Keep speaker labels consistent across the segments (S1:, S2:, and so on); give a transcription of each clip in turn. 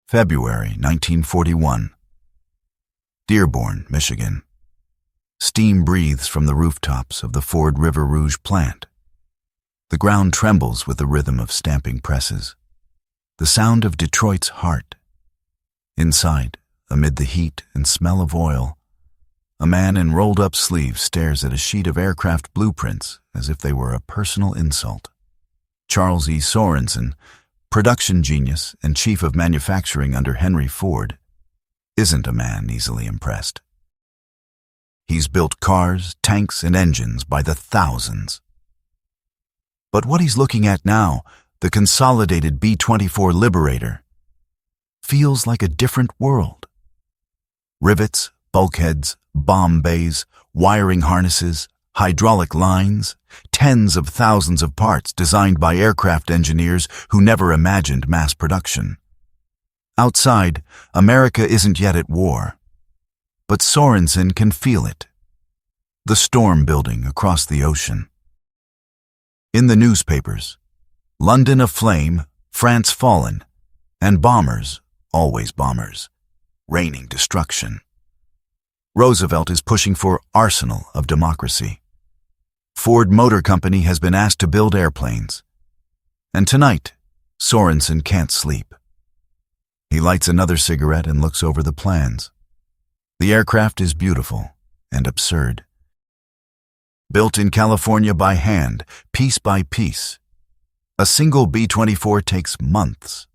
S1: February 1941. Dearborn, Michigan. Steam breathes from the rooftops of the Ford River Rouge Plant. The ground trembles with the rhythm of stamping presses, the sound of Detroit's heart. Inside, amid the heat and smell of oil, a man in rolled-up sleeves stares at a sheet of aircraft blueprints as if they were a personal insult. Charles E. Sorensen, production genius and chief of manufacturing under Henry Ford, isn't a man easily impressed. He's built cars, tanks, and engines by the thousands. But what he's looking at now, the consolidated B-24 Liberator, feels like a different world. Rivets, bulkheads, bomb bays, wiring harnesses, hydraulic lines, tens of thousands of parts designed by aircraft engineers who never imagined mass production. Outside, America isn't yet at war, but Sorensen can feel it. The storm building across the ocean. In the newspapers, London aflame, France fallen, and bombers, always bombers, raining destruction. Roosevelt is pushing for arsenal of democracy. Ford Motor Company has been asked to build airplanes. And tonight, Sorensen can't sleep. He lights another cigarette and looks over the plans. The aircraft is beautiful and absurd. Built in California by hand, piece by piece. A single B-24 takes months.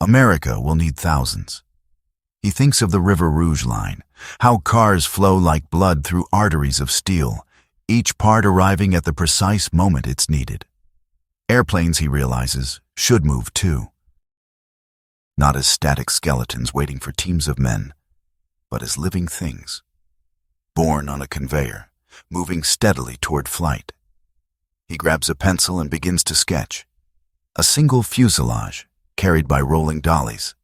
S1: America will need thousands. He thinks of the River Rouge line, how cars flow like blood through arteries of steel, each part arriving at the precise moment it's needed. Airplanes, he realizes, should move too. Not as static skeletons waiting for teams of men, but as living things, born on a conveyor, moving steadily toward flight. He grabs a pencil and begins to sketch. A single fuselage, carried by rolling dollies.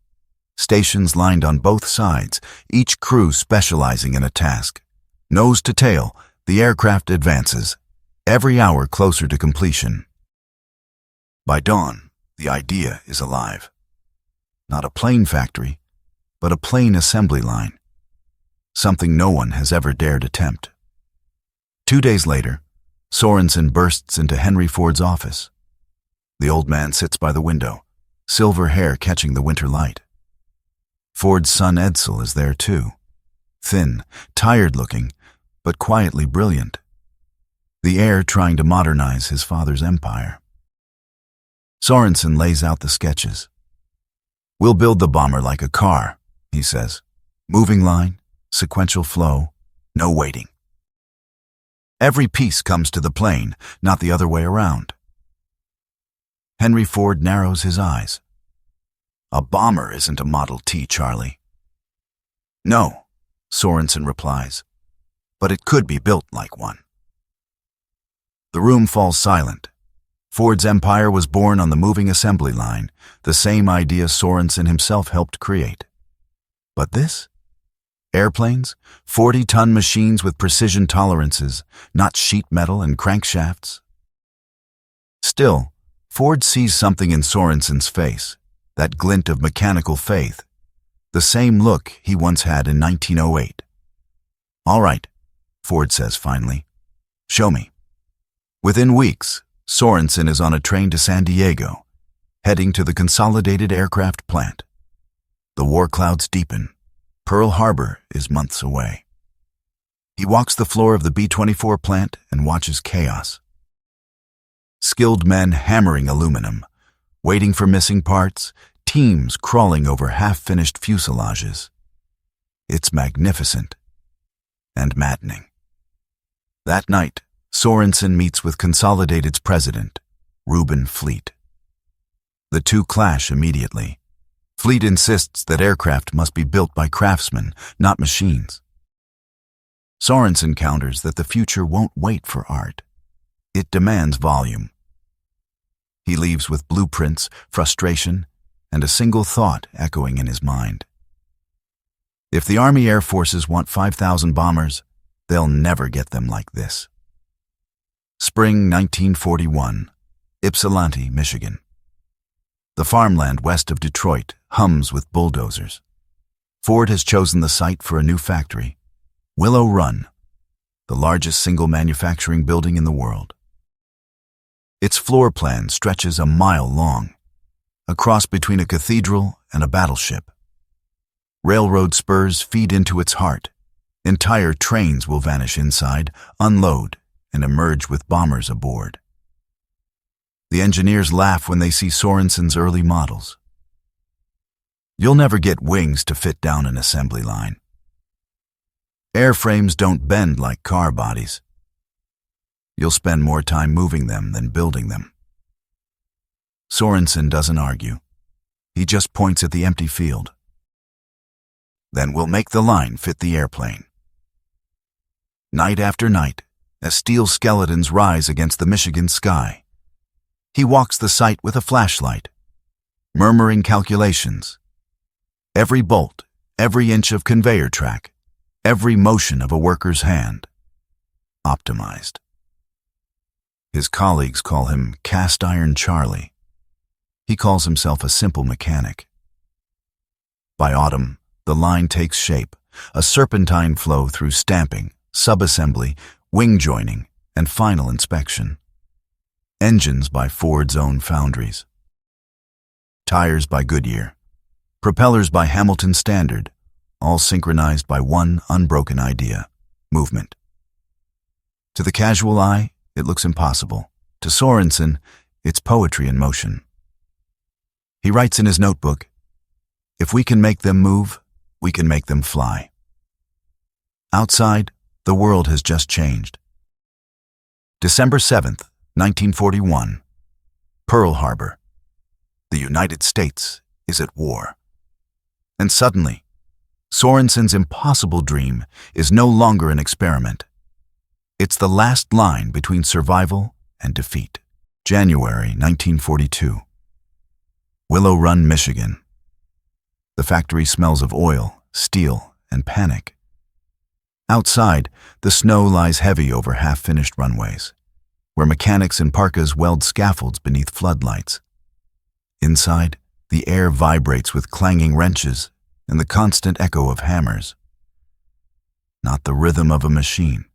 S1: Stations lined on both sides, each crew specializing in a task. Nose to tail, the aircraft advances, every hour closer to completion. By dawn, the idea is alive. Not a plane factory, but a plane assembly line. Something no one has ever dared attempt. 2 days later, Sorensen bursts into Henry Ford's office. The old man sits by the window, silver hair catching the winter light. Ford's son Edsel is there too, thin, tired-looking, but quietly brilliant. The heir trying to modernize his father's empire. Sorensen lays out the sketches. "We'll build the bomber like a car," he says. "Moving line, sequential flow, no waiting. Every piece comes to the plane, not the other way around." Henry Ford narrows his eyes. "A bomber isn't a Model T, Charlie." "No," Sorensen replies, "but it could be built like one." The room falls silent. Ford's empire was born on the moving assembly line, the same idea Sorensen himself helped create. But this? Airplanes, 40-ton machines with precision tolerances, not sheet metal and crankshafts. Still, Ford sees something in Sorensen's face, that glint of mechanical faith, the same look he once had in 1908. "All right," Ford says finally. "Show me." Within weeks, Sorensen is on a train to San Diego, heading to the consolidated aircraft plant. The war clouds deepen. Pearl Harbor is months away. He walks the floor of the B-24 plant and watches chaos. Skilled men hammering aluminum, waiting for missing parts, teams crawling over half-finished fuselages. It's magnificent and maddening. That night, Sorensen meets with Consolidated's president, Reuben Fleet. The two clash immediately. Fleet insists that aircraft must be built by craftsmen, not machines. Sorensen counters that the future won't wait for art. It demands volume. He leaves with blueprints, frustration, and a single thought echoing in his mind. If the Army Air Forces want 5,000 bombers, they'll never get them like this. Spring 1941, Ypsilanti, Michigan. The farmland west of Detroit hums with bulldozers. Ford has chosen the site for a new factory, Willow Run, the largest single manufacturing building in the world. Its floor plan stretches a mile long, a cross between a cathedral and a battleship. Railroad spurs feed into its heart. Entire trains will vanish inside, unload, and emerge with bombers aboard. The engineers laugh when they see Sorensen's early models. You'll never get wings to fit down an assembly line. Airframes don't bend like car bodies. You'll spend more time moving them than building them. Sorensen doesn't argue. He just points at the empty field. Then we'll make the line fit the airplane. Night after night, as steel skeletons rise against the Michigan sky, he walks the site with a flashlight, murmuring calculations. Every bolt, every inch of conveyor track, every motion of a worker's hand. Optimized. His colleagues call him Cast Iron Charlie. He calls himself a simple mechanic. By autumn, the line takes shape, a serpentine flow through stamping, subassembly, wing joining, and final inspection. Engines by Ford's own foundries. Tires by Goodyear. Propellers by Hamilton Standard, all synchronized by one unbroken idea: movement. To the casual eye, it looks impossible. To Sorensen, it's poetry in motion. He writes in his notebook, "If we can make them move, we can make them fly." Outside, the world has just changed. December 7th, 1941. Pearl Harbor. The United States is at war. And suddenly, Sorensen's impossible dream is no longer an experiment. It's the last line between survival and defeat. January 1942. Willow Run, Michigan. The factory smells of oil, steel, and panic. Outside, the snow lies heavy over half-finished runways, where mechanics in parkas weld scaffolds beneath floodlights. Inside, the air vibrates with clanging wrenches and the constant echo of hammers. Not the rhythm of a machine,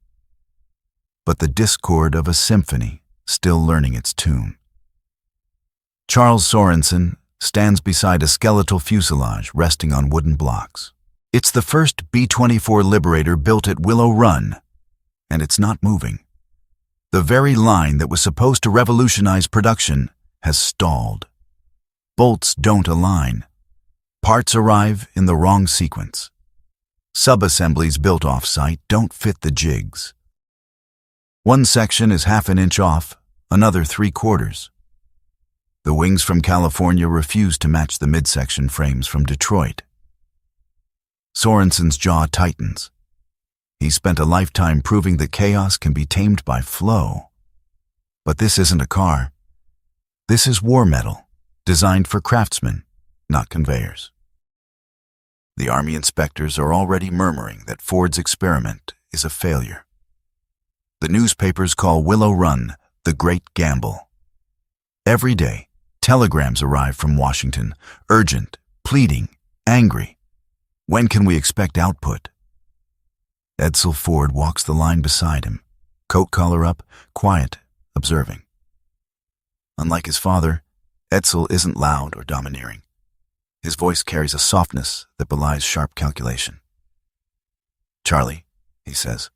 S1: but the discord of a symphony still learning its tune. Charles Sorensen stands beside a skeletal fuselage resting on wooden blocks. It's the first B-24 Liberator built at Willow Run, and it's not moving. The very line that was supposed to revolutionize production has stalled. Bolts don't align. Parts arrive in the wrong sequence. Subassemblies built off-site don't fit the jigs. One section is half an inch off, another 3/4. The wings from California refuse to match the midsection frames from Detroit. Sorensen's jaw tightens. He spent a lifetime proving that chaos can be tamed by flow. But this isn't a car. This is war metal, designed for craftsmen, not conveyors. The Army inspectors are already murmuring that Ford's experiment is a failure. The newspapers call Willow Run the Great Gamble. Every day, telegrams arrive from Washington, urgent, pleading, angry. When can we expect output? Edsel Ford walks the line beside him, coat collar up, quiet, observing. Unlike his father, Edsel isn't loud or domineering. His voice carries a softness that belies sharp calculation. "Charlie," he says,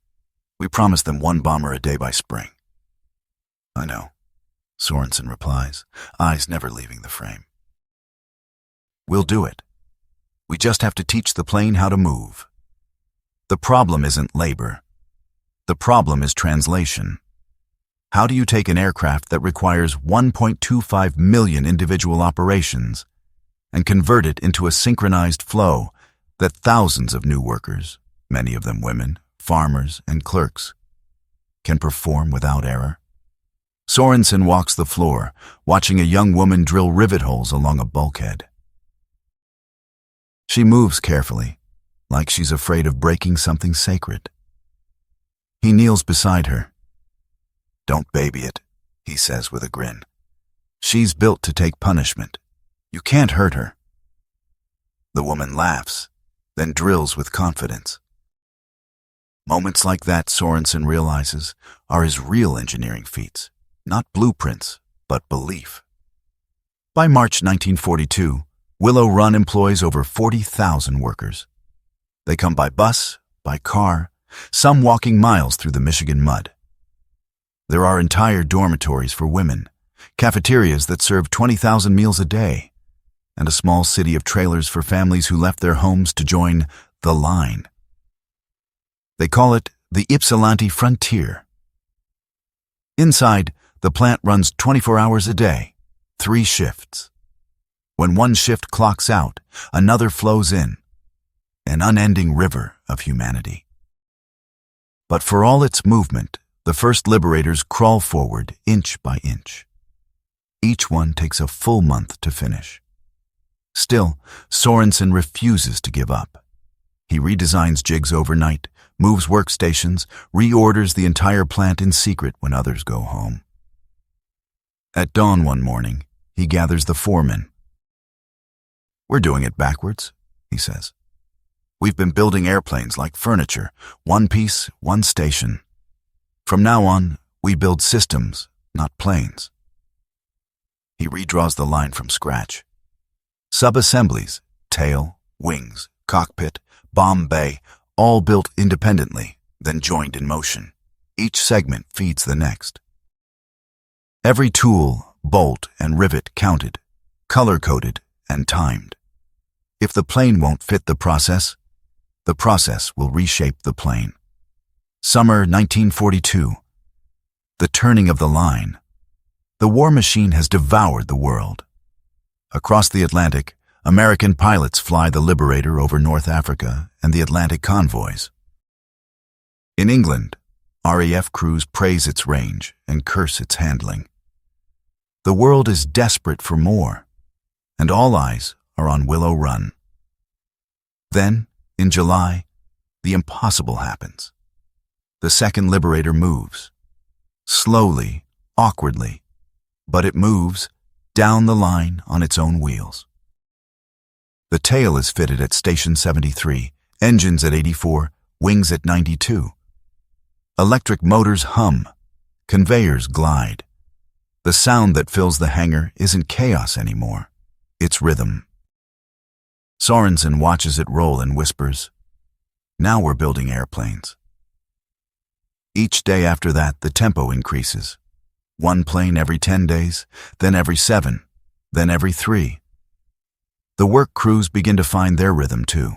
S1: "we promised them 1 bomber a day by spring." "I know," Sorensen replies, eyes never leaving the frame. "We'll do it. We just have to teach the plane how to move." The problem isn't labor. The problem is translation. How do you take an aircraft that requires 1.25 million individual operations and convert it into a synchronized flow that thousands of new workers, many of them women, farmers, and clerks, can perform without error? Sorensen walks the floor, watching a young woman drill rivet holes along a bulkhead. She moves carefully, like she's afraid of breaking something sacred. He kneels beside her. "Don't baby it," he says with a grin. "She's built to take punishment. You can't hurt her." The woman laughs, then drills with confidence. Moments like that, Sorensen realizes, are his real engineering feats, not blueprints, but belief. By March 1942, Willow Run employs over 40,000 workers. They come by bus, by car, some walking miles through the Michigan mud. There are entire dormitories for women, cafeterias that serve 20,000 meals a day, and a small city of trailers for families who left their homes to join the line. They call it the Ypsilanti frontier. Inside, the plant runs 24 hours a day, 3 shifts. When one shift clocks out, another flows in, an unending river of humanity. But for all its movement, the first liberators crawl forward inch by inch. Each one takes a full month to finish. Still, Sorensen refuses to give up. He redesigns jigs overnight, moves workstations, reorders the entire plant in secret when others go home. At dawn one morning, he gathers the foremen. "We're doing it backwards," he says. "We've been building airplanes like furniture, one piece, one station. From now on, we build systems, not planes." He redraws the line from scratch. Sub-assemblies, tail, wings, cockpit, bomb bay, all built independently, then joined in motion. Each segment feeds the next. Every tool, bolt, and rivet counted, color-coded, and timed. If the plane won't fit the process will reshape the plane. Summer 1942. The turning of the line. The war machine has devoured the world. Across the Atlantic, American pilots fly the Liberator over North Africa and the Atlantic convoys. In England, RAF crews praise its range and curse its handling. The world is desperate for more, and all eyes are on Willow Run. Then, in July, the impossible happens. The second Liberator moves. Slowly, awkwardly, but it moves down the line on its own wheels. The tail is fitted at Station 73, engines at 84, wings at 92. Electric motors hum, conveyors glide. The sound that fills the hangar isn't chaos anymore, it's rhythm. Sorensen watches it roll and whispers, "Now we're building airplanes." Each day after that, the tempo increases. 1 plane every 10 days, then every 7, then every 3. The work crews begin to find their rhythm too.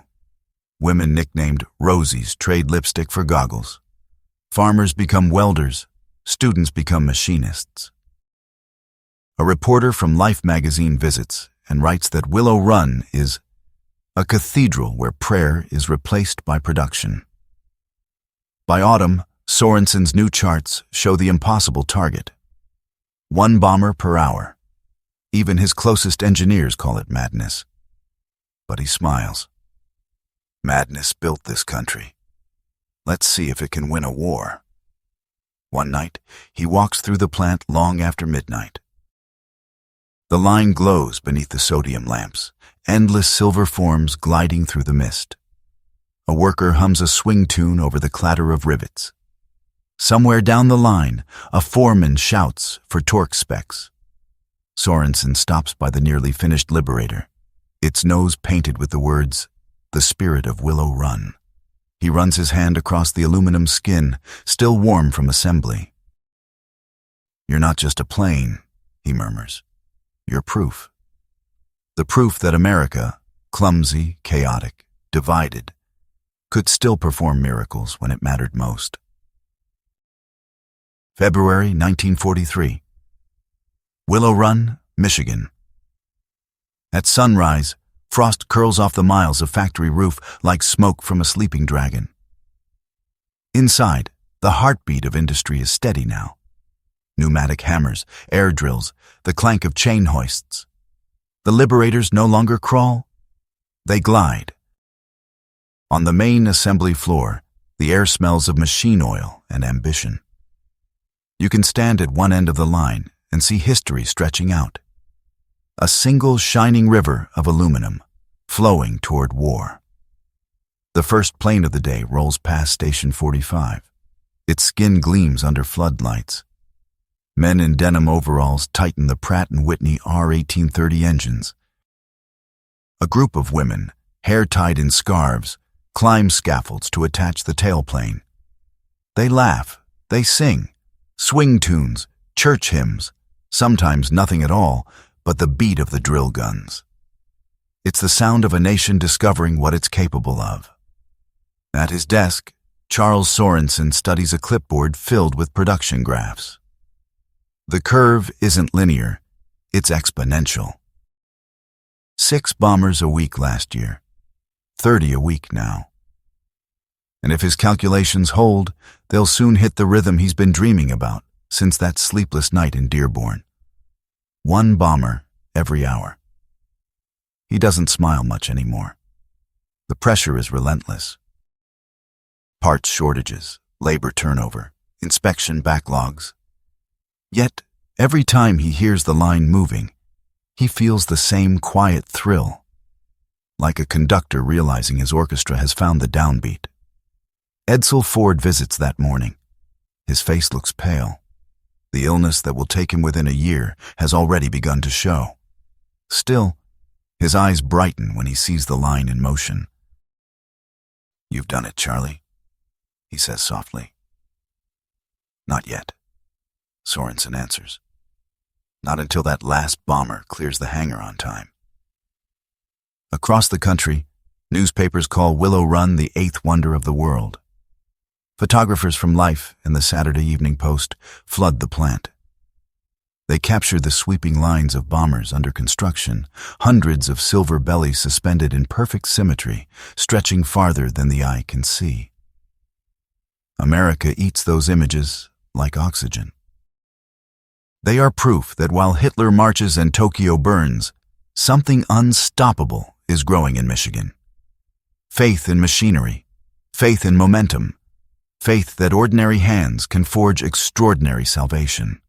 S1: Women nicknamed Rosies trade lipstick for goggles. Farmers become welders, students become machinists. A reporter from Life magazine visits and writes that Willow Run is a cathedral where prayer is replaced by production. By autumn, Sorensen's new charts show the impossible target. 1 bomber per hour. Even his closest engineers call it madness. But he smiles. Madness built this country. Let's see if it can win a war. One night, he walks through the plant long after midnight. The line glows beneath the sodium lamps, endless silver forms gliding through the mist. A worker hums a swing tune over the clatter of rivets. Somewhere down the line, a foreman shouts for torque specs. Sorensen stops by the nearly finished Liberator, its nose painted with the words, "The Spirit of Willow Run." He runs his hand across the aluminum skin, still warm from assembly. "You're not just a plane," he murmurs. "You're proof." The proof that America, clumsy, chaotic, divided, could still perform miracles when it mattered most. February 1943. Willow Run, Michigan. At sunrise, frost curls off the miles of factory roof like smoke from a sleeping dragon. Inside, the heartbeat of industry is steady now. Pneumatic hammers, air drills, the clank of chain hoists. The Liberators no longer crawl, they glide. On the main assembly floor, the air smells of machine oil and ambition. You can stand at one end of the line and see history stretching out. A single shining river of aluminum, flowing toward war. The first plane of the day rolls past Station 45. Its skin gleams under floodlights. Men in denim overalls tighten the Pratt & Whitney R1830 engines. A group of women, hair tied in scarves, climb scaffolds to attach the tailplane. They laugh, they sing, swing tunes, church hymns, sometimes nothing at all but the beat of the drill guns. It's the sound of a nation discovering what it's capable of. At his desk, Charles Sorensen studies a clipboard filled with production graphs. The curve isn't linear, it's exponential. 6 bombers a week last year, 30 a week now. And if his calculations hold, they'll soon hit the rhythm he's been dreaming about since that sleepless night in Dearborn. 1 bomber every hour. He doesn't smile much anymore. The pressure is relentless. Parts shortages, labor turnover, inspection backlogs. Yet, every time he hears the line moving, he feels the same quiet thrill, like a conductor realizing his orchestra has found the downbeat. Edsel Ford visits that morning. His face looks pale. The illness that will take him within a year has already begun to show. Still, his eyes brighten when he sees the line in motion. "You've done it, Charlie," he says softly. "Not yet," Sorensen answers. "Not until that last bomber clears the hangar on time." Across the country, newspapers call Willow Run the 8th wonder of the world. Photographers from Life and the Saturday Evening Post flood the plant. They capture the sweeping lines of bombers under construction, hundreds of silver bellies suspended in perfect symmetry, stretching farther than the eye can see. America eats those images like oxygen. They are proof that while Hitler marches and Tokyo burns, something unstoppable is growing in Michigan. Faith in machinery, faith in momentum, faith that ordinary hands can forge extraordinary salvation.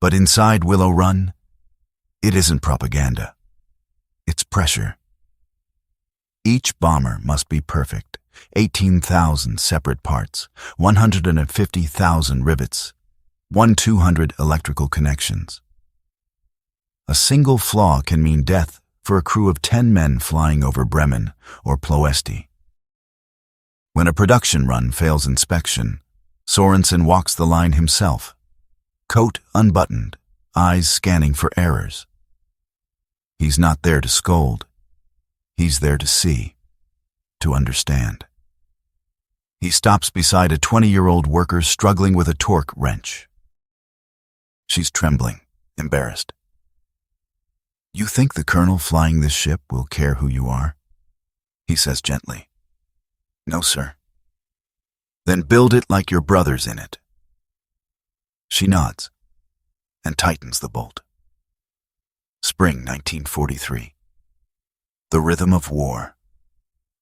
S1: But inside Willow Run, it isn't propaganda. It's pressure. Each bomber must be perfect. 18,000 separate parts, 150,000 rivets, 1,200 electrical connections. A single flaw can mean death for a crew of 10 men flying over Bremen or Ploesti. When a production run fails inspection, Sorensen walks the line himself, coat unbuttoned, eyes scanning for errors. He's not there to scold. He's there to see, to understand. He stops beside a 20-year-old worker struggling with a torque wrench. She's trembling, embarrassed. "You think the colonel flying this ship will care who you are?" he says gently. "No, sir." "Then build it like your brother's in it." She nods and tightens the bolt. Spring 1943. The rhythm of war.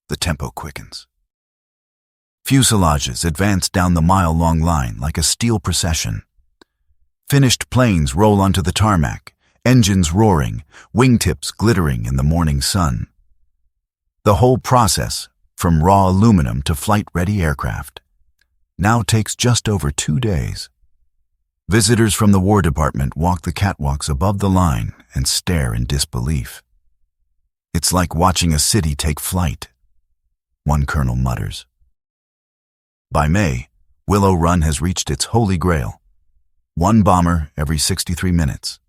S1: The tempo quickens. Fuselages advance down the mile-long line like a steel procession. Finished planes roll onto the tarmac, engines roaring, wingtips glittering in the morning sun. The whole process, from raw aluminum to flight-ready aircraft, now takes just over 2 days. Visitors from the War Department walk the catwalks above the line and stare in disbelief. "It's like watching a city take flight," one colonel mutters. By May, Willow Run has reached its holy grail. 1 bomber every 63 minutes.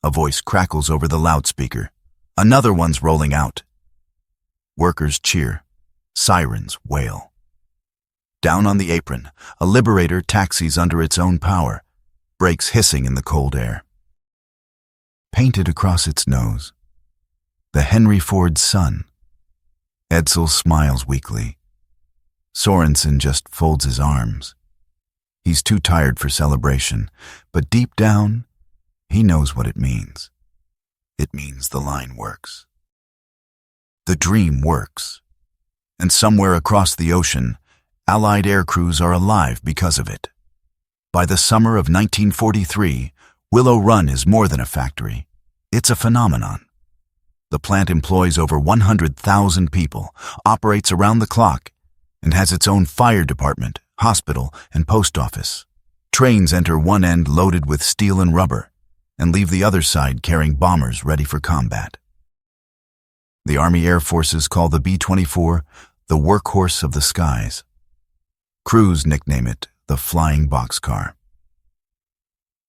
S1: A voice crackles over the loudspeaker. "Another one's rolling out." Workers cheer. Sirens wail. Down on the apron, a Liberator taxis under its own power, brakes hissing in the cold air. Painted across its nose, the Henry Ford sun. Edsel smiles weakly. Sorensen just folds his arms. He's too tired for celebration, but deep down, he knows what it means. It means the line works. The dream works. And somewhere across the ocean, Allied air crews are alive because of it. By the summer of 1943, Willow Run is more than a factory. It's a phenomenon. The plant employs over 100,000 people, operates around the clock, and has its own fire department, hospital, and post office. Trains enter one end loaded with steel and rubber, and leave the other side carrying bombers ready for combat. The Army Air Forces call the B-24 the workhorse of the skies. Crews nickname it the flying boxcar.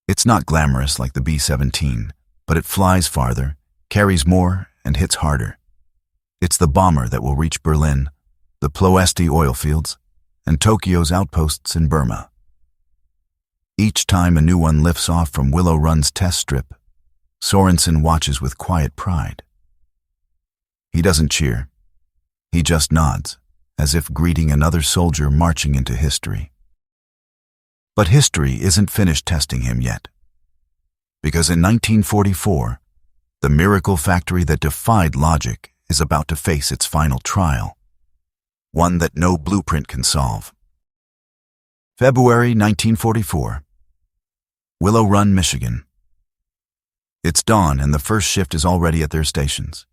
S1: It's not glamorous like the B-17, but it flies farther, carries more, and hits harder. It's the bomber that will reach Berlin, the Ploesti oil fields, and Tokyo's outposts in Burma. Each time a new one lifts off from Willow Run's test strip, Sorensen watches with quiet pride. He doesn't cheer. He just nods, as if greeting another soldier marching into history. But history isn't finished testing him yet. Because in 1944, the miracle factory that defied logic is about to face its final trial, one that no blueprint can solve. February 1944. Willow Run, Michigan. It's dawn and the first shift is already at their stations.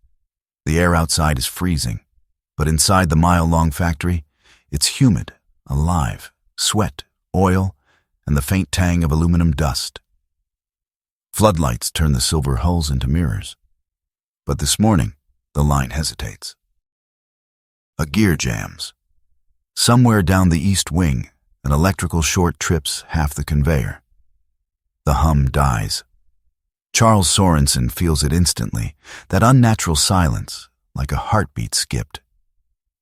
S1: The air outside is freezing, but inside the mile-long factory, it's humid, alive, sweat, oil, and the faint tang of aluminum dust. Floodlights turn the silver hulls into mirrors. But this morning, the line hesitates. A gear jams. Somewhere down the east wing, an electrical short trips half the conveyor. The hum dies. Charles Sorensen feels it instantly, that unnatural silence, like a heartbeat skipped.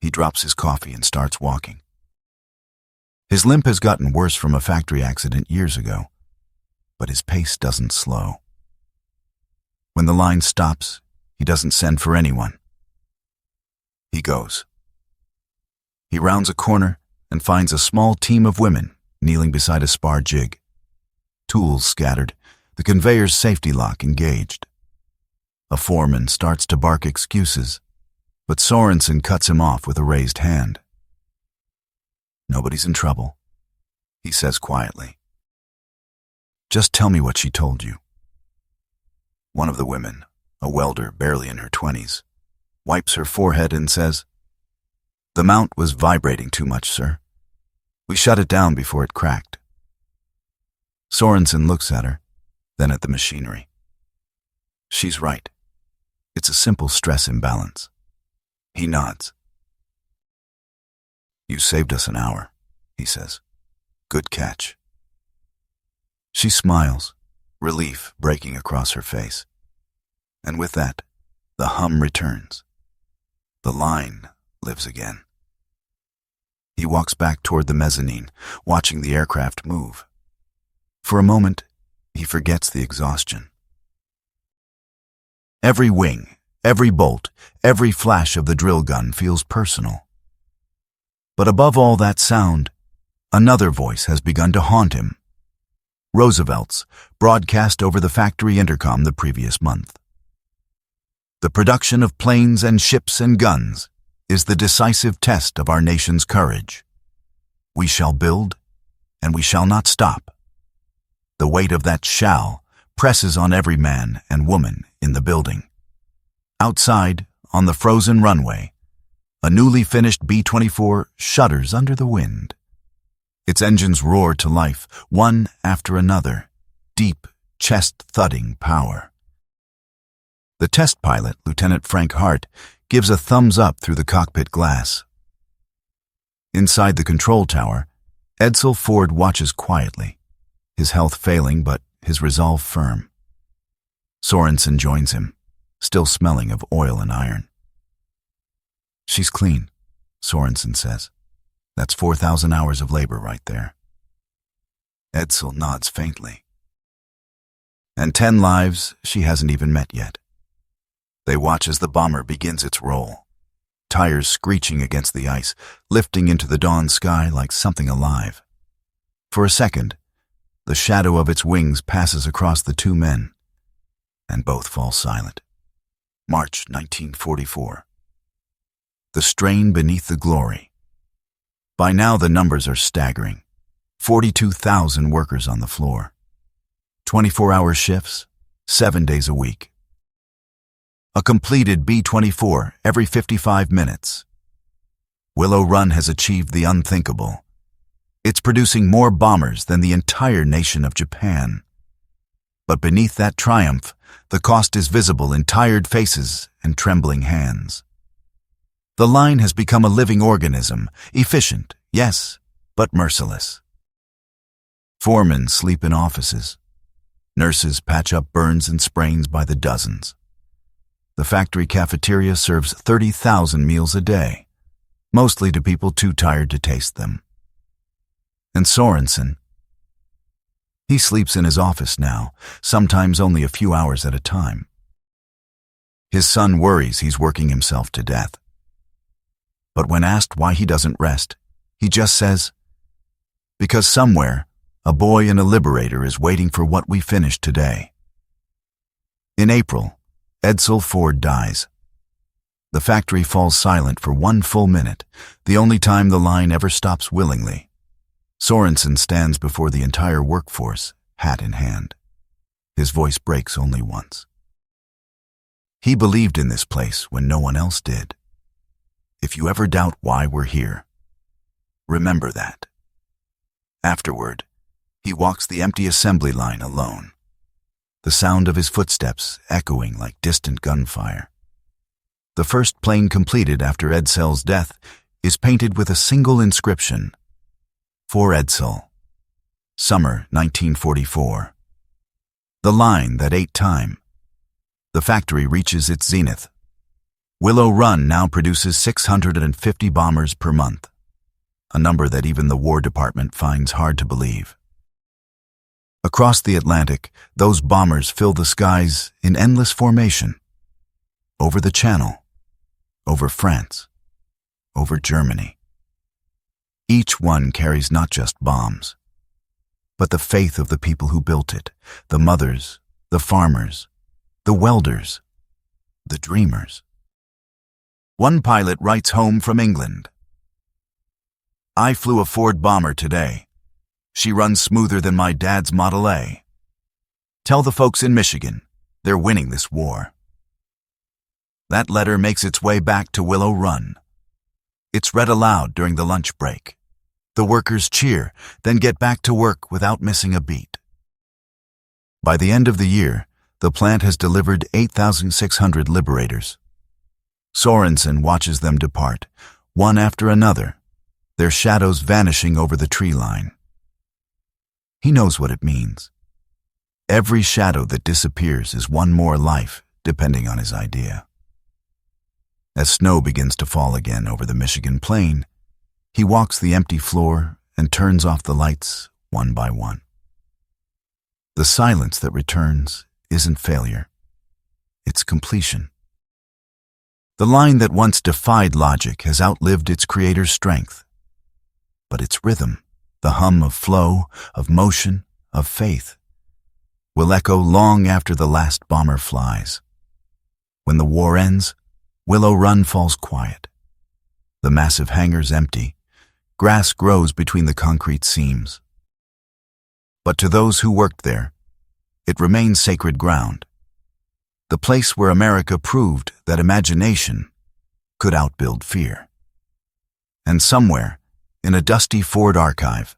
S1: He drops his coffee and starts walking. His limp has gotten worse from a factory accident years ago, but his pace doesn't slow. When the line stops, he doesn't send for anyone. He goes. He rounds a corner and finds a small team of women kneeling beside a spar jig. Tools scattered, the conveyor's safety lock engaged. A foreman starts to bark excuses, but Sorensen cuts him off with a raised hand. "Nobody's in trouble," he says quietly. "Just tell me what she told you." One of the women, a welder barely in her 20s, wipes her forehead and says, "The mount was vibrating too much, sir. We shut it down before it cracked." Sorensen looks at her, then at the machinery. She's right. It's a simple stress imbalance. He nods. "You saved us an hour," he says. "Good catch." She smiles, relief breaking across her face. And with that, the hum returns. The line lives again. He walks back toward the mezzanine, watching the aircraft move. For a moment, he forgets the exhaustion. Every wing, every bolt, every flash of the drill gun feels personal. But above all that sound, another voice has begun to haunt him. Roosevelt's, broadcast over the factory intercom the previous month. "The production of planes and ships and guns is the decisive test of our nation's courage. We shall build, and we shall not stop." The weight of that "shall" presses on every man and woman in the building. Outside, on the frozen runway, a newly finished B-24 shudders under the wind. Its engines roar to life, one after another, deep, chest-thudding power. The test pilot, Lieutenant Frank Hart, gives a thumbs up through the cockpit glass. Inside the control tower, Edsel Ford watches quietly, his health failing but his resolve firm. Sorensen joins him, still smelling of oil and iron. "She's clean," Sorensen says. "That's 4,000 hours of labor right there." Edsel nods faintly. And 10 lives she hasn't even met yet. They watch as the bomber begins its roll, tires screeching against the ice, lifting into the dawn sky like something alive. For a second, the shadow of its wings passes across the two men, and both fall silent. March 1944. The strain beneath the glory. By now the numbers are staggering. 42,000 workers on the floor. 24-hour shifts, 7 days a week. A completed B-24 every 55 minutes. Willow Run has achieved the unthinkable. It's producing more bombers than the entire nation of Japan. But beneath that triumph, the cost is visible in tired faces and trembling hands. The line has become a living organism, efficient, yes, but merciless. Foremen sleep in offices. Nurses patch up burns and sprains by the dozens. The factory cafeteria serves 30,000 meals a day, mostly to people too tired to taste them. And Sorensen, he sleeps in his office now, sometimes only a few hours at a time. His son worries he's working himself to death. But when asked why he doesn't rest, he just says, "Because somewhere, a boy in a Liberator is waiting for what we finished today." In April, Edsel Ford dies. The factory falls silent for 1 full minute, the only time the line ever stops willingly. Sorensen stands before the entire workforce, hat in hand. His voice breaks only once. He believed in this place when no one else did. If you ever doubt why we're here, remember that. Afterward, he walks the empty assembly line alone, the sound of his footsteps echoing like distant gunfire. The first plane completed after Edsel's death is painted with a single inscription: "For Edsel, Summer 1944." The line that ate time. The factory reaches its zenith. Willow Run now produces 650 bombers per month, a number that even the War Department finds hard to believe. Across the Atlantic, those bombers fill the skies in endless formation. Over the Channel, over France, over Germany. Each one carries not just bombs, but the faith of the people who built it, the mothers, the farmers, the welders, the dreamers. One pilot writes home from England. "I flew a Ford bomber today. She runs smoother than my dad's Model A. Tell the folks in Michigan, they're winning this war." That letter makes its way back to Willow Run. It's read aloud during the lunch break. The workers cheer, then get back to work without missing a beat. By the end of the year, the plant has delivered 8,600 Liberators. Sorensen watches them depart, one after another, their shadows vanishing over the tree line. He knows what it means. Every shadow that disappears is one more life, depending on his idea. As snow begins to fall again over the Michigan plain, he walks the empty floor and turns off the lights one by one. The silence that returns isn't failure. It's completion. The line that once defied logic has outlived its creator's strength. But its rhythm, the hum of flow, of motion, of faith, will echo long after the last bomber flies. When the war ends, Willow Run falls quiet. The massive hangars empty. Grass grows between the concrete seams. But to those who worked there, it remains sacred ground. The place where America proved that imagination could outbuild fear. And somewhere, in a dusty Ford archive,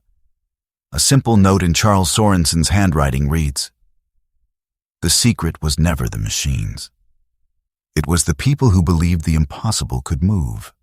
S1: a simple note in Charles Sorensen's handwriting reads, "The secret was never the machines. It was the people who believed the impossible could move."